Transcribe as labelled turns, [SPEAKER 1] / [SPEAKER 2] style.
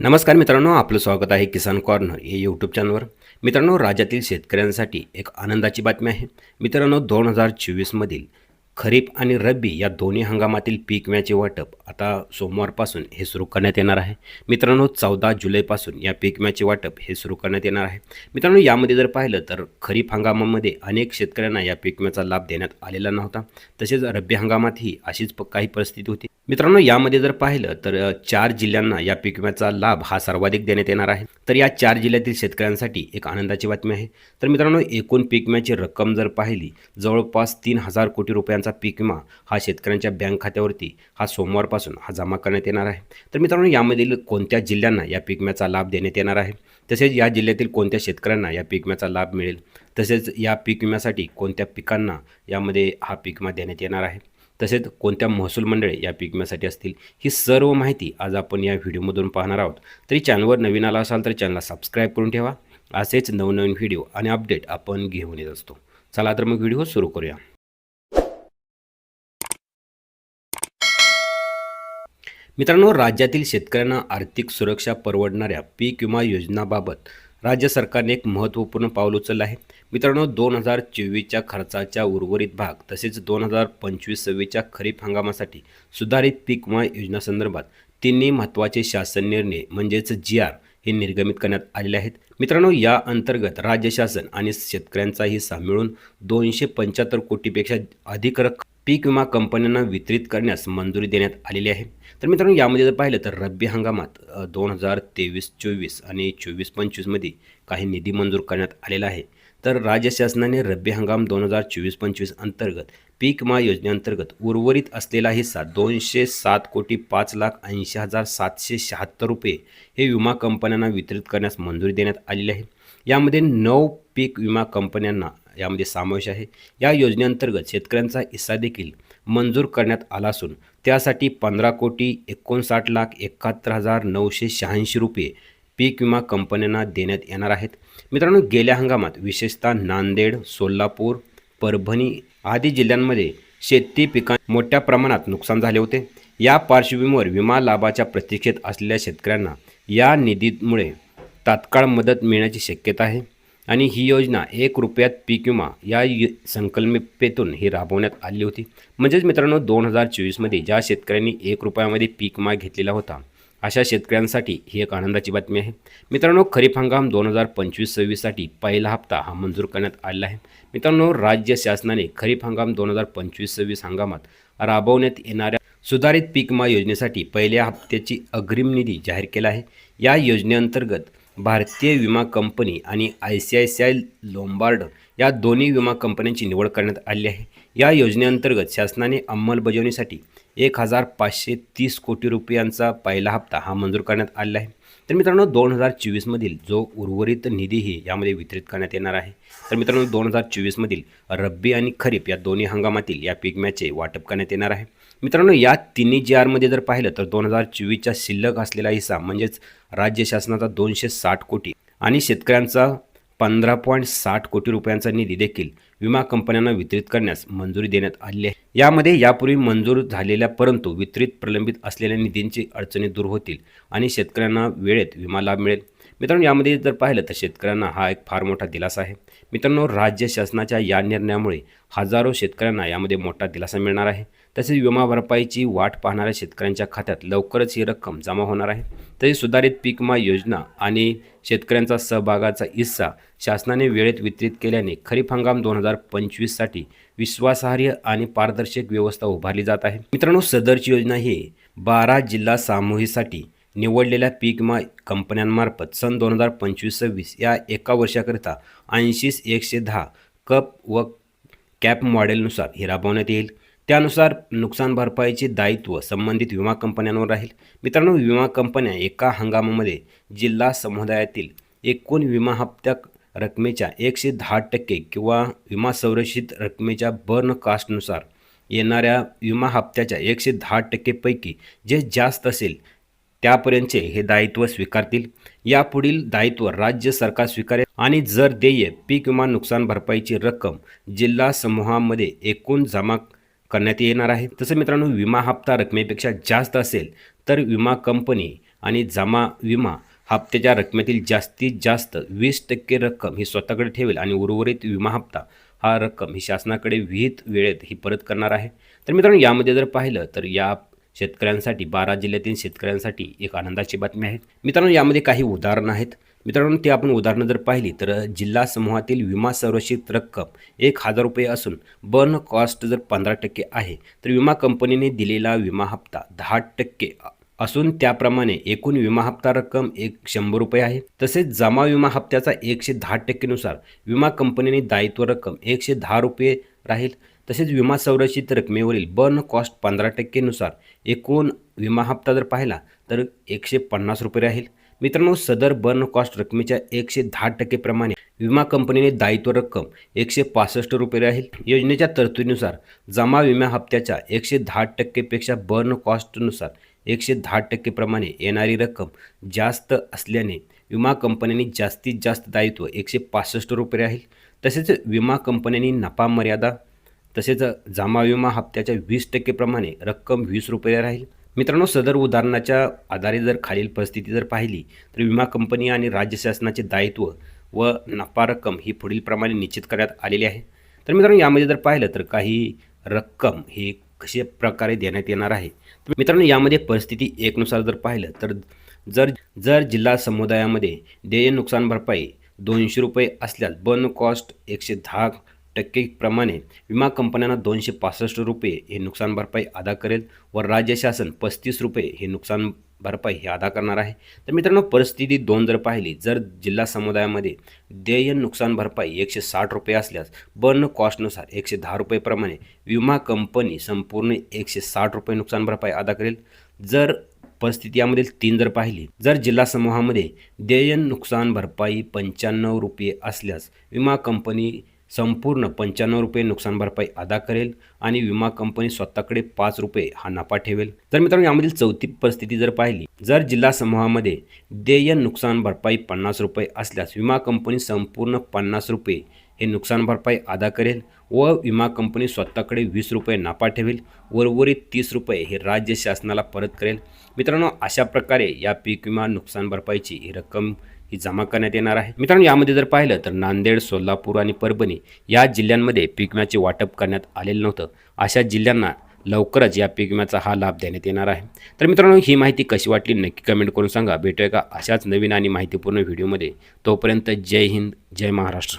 [SPEAKER 1] नमस्कार मित्रांनो, आपलं स्वागत आहे किसान कॉर्नर या यूट्यूब चॅनलवर. मित्रांनो, राज्यातील शेतकऱ्यांसाठी एक आनंदाची बातमी आहे. मित्रांनो, 2024मधील खरीप आणि रब्बी या दोन्ही हंगामातील पीक विम्याचे वाटप आता सोमवारपासून हे सुरू करण्यात येणार आहे. मित्रांनो, 14 जुलैपासून या पीक विम्याचे वाटप हे सुरू करण्यात येणार आहे. मित्रांनो, यामध्ये जर पाहिलं तर खरीप हंगामामध्ये अनेक शेतकऱ्यांना या पीक विम्याचा लाभ देण्यात आलेला नव्हता. तसेच रब्बी हंगामातही अशीच काही परिस्थिती होती. मित्रांनो, यामध्ये जर पाहिलं तर 4 जिल्ह्यांना या पीक विम्याचा लाभ हा सर्वाधिक देण्यात येणार आहे. तर या 4 जिल्ह्यातील शेतकऱ्यांसाठी एक आनंदाची बातमी आहे. तर मित्रांनो, एकूण पीक विम्याची रक्कम जर पाहिली, जवळपास 3,000 कोटी रुपयांचा पीक विमा हा शेतकऱ्यांच्या बँक खात्यावरती हा सोमवारपासून हा जमा करण्यात येणार आहे. तर मित्रांनो, यामधील कोणत्या जिल्ह्यांना या पीक विम्याचा लाभ देण्यात येणार आहे, तसेच या जिल्ह्यातील कोणत्या शेतकऱ्यांना या पीक विम्याचा लाभ मिळेल, तसेच या पीक विम्यासाठी कोणत्या पिकांना यामध्ये हा पीक विमा देण्यात येणार आहे, तसेच कोणत्या महसूल मंडळे या पीक विम्यासाठी असतील, ही सर्व माहिती आज आपण या व्हिडिओमधून पाहणार आहोत. तरी चॅनलवर नवीन आला असाल तर चॅनलला सबस्क्राईब करून ठेवा. असेच नवनवीन व्हिडिओ आणि अपडेट आपण घेऊन येत असतो. चला तर मग व्हिडिओ सुरू करूया. मित्रांनो, राज्यातील शेतकऱ्यांना आर्थिक सुरक्षा परवडणाऱ्या पीक विमा योजनाबाबत राज्य सरकारने एक महत्त्वपूर्ण पाऊल उचललं आहे. मित्रांनो, 2024च्या खर्चाच्या उर्वरित भाग तसेच 2025-26च्या खरीप हंगामासाठी सुधारित पीक विमा योजनासंदर्भात तिन्ही महत्त्वाचे शासन निर्णय म्हणजेच GR हे निर्गमित करण्यात आलेले आहेत. मित्रांनो, या अंतर्गत राज्य शासन आणि शेतकऱ्यांचा हिस्सा मिळून 275 कोटीपेक्षा अधिक रक्कम पीक विमा कंपन्यांना वितरित करण्यास मंजुरी देण्यात आलेली आहे. तर मित्रांनो, यामध्ये जर पाहिलं तर रब्बी हंगामात 2023-24 आणि 24-25मध्ये काही निधी मंजूर करण्यात आलेला आहे. तर राज्य शासनाने रब्बी हंगाम 2024-25 अंतर्गत पीक विमा योजनेअंतर्गत उर्वरित असलेला हिस्सा 207,05,80,776 रुपये हे विमा कंपन्यांना वितरित करण्यास मंजुरी देण्यात आलेली आहे. यामध्ये 9 पीक विमा कंपन्यांना यामध्ये समावेश आहे. या योजनेअंतर्गत शेतकऱ्यांचा हिस्सा देखील मंजूर करण्यात आला असून त्यासाठी 15,59,71,986 रुपये पीक विमा कंपन्यांना देण्यात येणार आहेत. मित्रांनो, गेल्या हंगामात विशेषतः नांदेड, सोलापूर, परभणी आदी जिल्ह्यांमध्ये शेती पिकांचे मोठ्या प्रमाणात नुकसान झाले होते. या पार्श्वभूमीवर विमा लाभाच्या प्रतीक्षेत असलेल्या शेतकऱ्यांना या निधीमुळे तात्काळ मदत मिळण्याची शक्यता आहे आणि ही योजना 1 रुपयात पीक विमा या संकल्पनेतून ही राबवण्यात आली होती. म्हणजेच मित्रांनो, 2024मध्ये ज्या शेतकऱ्यांनी 1 रुपयामध्ये पीक विमा घेतलेला होता अशा शेतकऱ्यांसाठी ही एक आनंदाची बातमी आहे. मित्रांनो, खरीप हंगाम 2025-26साठी पहिला हप्ता हा मंजूर करण्यात आलेला आहे. मित्रांनो, राज्य शासनाने खरीप हंगाम 2025-26 हंगामात राबवण्यात येणाऱ्या सुधारित पीक विमा योजनेसाठी पहिल्या हप्त्याची अग्रिम निधी जाहीर केला आहे. या योजनेअंतर्गत भारतीय विमा कंपनी आणि ICICI लोम्बार्ड या दोन्ही विमा कंपन्यांची निवड करण्यात आली आहे. या योजनेअंतर्गत शासनाने अंमलबजावणीसाठी 1,530 कोटी रुपयांचा पहिला हप्ता हा मंजूर करण्यात आलेला आहे. तर मित्रांनो, 2024मधील जो उर्वरित निधीही यामध्ये वितरित करण्यात येणार आहे. तर मित्रांनो, 2024मधील रब्बी आणि खरीप या दोन्ही हंगामातील या पीक विम्याचे वाटप करण्यात येणार आहे. मित्रांनो, या तिन्ही GRमध्ये जर पाहिलं तर 2024च्या शिल्लक असलेला हिस्सा म्हणजेच राज्य शासनाचा 260 कोटी आणि शेतकऱ्यांचा 15.60 कोटी रुपयांचा निधी देखील विमा कंपन्यांना वितरित करण्यास मंजुरी देण्यात आली आहे. यामध्ये यापूर्वी मंजूर झालेल्या परंतु वितरित प्रलंबित असलेल्या निधींची अडचणी दूर होतील आणि शेतकऱ्यांना वेळेत विमा लाभ मिळेल. मित्रांनो, यामध्ये जर पाहिलं तर शेतकऱ्यांना हा एक फार मोठा दिलासा आहे. मित्रांनो, राज्य शासनाच्या या निर्णयामुळे हजारो शेतकऱ्यांना यामध्ये मोठा दिलासा मिळणार आहे. तसेच विमा भरपाईची वाट पाहणाऱ्या शेतकऱ्यांच्या खात्यात लवकरच ही रक्कम जमा होणार आहे. तसेच सुधारित पीक विमा योजना आणि शेतकऱ्यांचा सहभागाचा हिस्सा शासनाने वेळेत वितरित केल्याने खरीप हंगाम 2025साठी विश्वासार्ह आणि पारदर्शक व्यवस्था उभारली जात आहे. मित्रांनो, सदरची योजना ही 12 जिल्हा समूहासाठी निवडलेल्या पीक विमा कंपन्यांमार्फत सन 2025-26 या एका वर्षाकरिता 80-110 कप व कॅप मॉडेलनुसार हे राबवण्यात येईल. त्यानुसार नुकसान भरपाईचे दायित्व संबंधित विमा कंपन्यांवर राहील. मित्रांनो, विमा कंपन्या एका हंगामामध्ये जिल्हा समुदायातील एकूण विमा हप्त्या रकमेच्या 110% किंवा विमा संरक्षित रकमेच्या बर्न कास्टनुसार येणाऱ्या विमा हप्त्याच्या 110% पैकी जे जास्त असेल त्यापर्यंतचे हे दायित्व स्वीकारतील. यापुढील दायित्व राज्य सरकार स्वीकारेल आणि जर देय पीक विमा नुकसान भरपाईची रक्कम जिल्हा समूहामध्ये एकूण जमा करण्यात येणार आहे. तसं मित्रांनो, विमा हप्ता रकमेपेक्षा जास्त असेल तर विमा कंपनी आणि जमा विमा हप्त्याच्या रकमेतील जास्तीत जास्त 20% रक्कम ही स्वतःकडे ठेवेल आणि उर्वरित विमा हप्ता हा रक्कम ही शासनाकडे विहित वेळेत ही परत करणार आहे. तर मित्रांनो, यामध्ये जर पाहिलं तर या शेतकऱ्यांसाठी 12 जिल्ह्यातील शेतकऱ्यांसाठी एक आनंदाची बातमी आहे. मित्रांनो, यामध्ये काही उदाहरणं आहेत. मित्रांनो, ते आपण उदाहरणं जर पाहिली तर जिल्हा समूहातील विमा संरक्षित रक्कम 1,000 रुपये असून बर्न कॉस्ट जर 15% आहे, तर विमा कंपनीने दिलेला विमा हप्ता 10% असून त्याप्रमाणे एकूण विमा हप्ता रक्कम 100 रुपये आहे. तसेच जमा विमा हप्त्याचा 110% नुसार विमा कंपनीने दायित्व रक्कम 110 रुपये राहील. तसेच विमा संरक्षित रकमेवरील बर्न कॉस्ट 15% नुसार एकूण विमा हप्ता जर पाहिला तर 150 रुपये राहील. मित्रांनो, सदर बर्न कॉस्ट रकमेच्या 110% प्रमाणे विमा कंपनीने दायित्व रक्कम 165 रुपये राहील. योजनेच्या तरतुदीनुसार जमा विमा हप्त्याच्या 110% पेक्षा बर्न कॉस्टनुसार 110% प्रमाणे येणारी रक्कम जास्त असल्याने विमा कंपन्यांनी जास्तीत जास्त दायित्व 165 रुपये राहील. तसेच विमा कंपन्यांनी नफा मर्यादा तसेच जमा विमा हप्त्याच्या 20% प्रमाणे रक्कम 20 रुपये राहील. मित्रांनो, सदर उदाहरणाच्या आधारे जर खालील परिस्थिती जर पाहिली तर विमा कंपनी आणि राज्य शासनाचे दायित्व व नफा रक्कम ही पुढील प्रमाणे निश्चित करण्यात आलेली आहे. तर मित्रांनो, यामध्ये जर पाहिलं तर काही रक्कम ही कशा प्रकारे देण्यात येणार आहे. मित्रांनो, यामध्ये परिस्थिती 1 नुसार जर पाहिलं तर जर जिल्हा समुदायामध्ये देय नुकसान भरपाई 200 रुपये असल्यास बर्न कॉस्ट 110% प्रमाणे विमा कंपन्यांना 265 रुपये हे नुकसान भरपाई अदा करेल व राज्य शासन 35 रुपये हे नुकसान भरपाई हे अदा करणार आहे. तर मित्रांनो, परिस्थिती 2 जर पाहिली, जर जिल्हा समुदायामध्ये देय नुकसान भरपाई 160 रुपये असल्यास बर्न कॉस्टनुसार 110 रुपये प्रमाणे विमा कंपनी संपूर्ण 160 रुपये नुकसान भरपाई अदा करेल. जर परिस्थिती यामधील 3 जर पाहिली, जर जिल्हा समूहामध्ये देय नुकसान भरपाई 95 रुपये असल्यास विमा कंपनी संपूर्ण 95 रुपये नुकसान भरपाई अदा करेल आणि विमा कंपनी स्वतःकडे 5 रुपये हा नफा ठेवेल. तर मित्रांनो, यामधील 4थी परिस्थिती जर पाहिली, जर जिल्हा समूहामध्ये देय नुकसान भरपाई 50 रुपये असल्यास विमा कंपनी संपूर्ण 50 रुपये हे नुकसान भरपाई अदा करेल व विमा कंपनी स्वतःकडे 20 रुपये नफा ठेवेल. उर्वरित 30 रुपये हे राज्य शासनाला परत करेल. मित्रांनो, अशा प्रकारे या पीक विमा नुकसान भरपाईची ही रक्कम ही जमा करण्यात येणार आहे. मित्रांनो, यामध्ये जर पाहिलं तर नांदेड, सोलापूर आणि परभणी या जिल्ह्यांमध्ये पीक विम्याचे वाटप करण्यात आलेलं नव्हतं. अशा जिल्ह्यांना लवकरच या पीक विम्याचा हा लाभ देण्यात येणार आहे. तर मित्रांनो, ही माहिती कशी वाटली नक्की कमेंट करून सांगा. भेटूया का अशाच नवीन आणि माहितीपूर्ण व्हिडिओमध्ये. तोपर्यंत जय हिंद, जय महाराष्ट्र.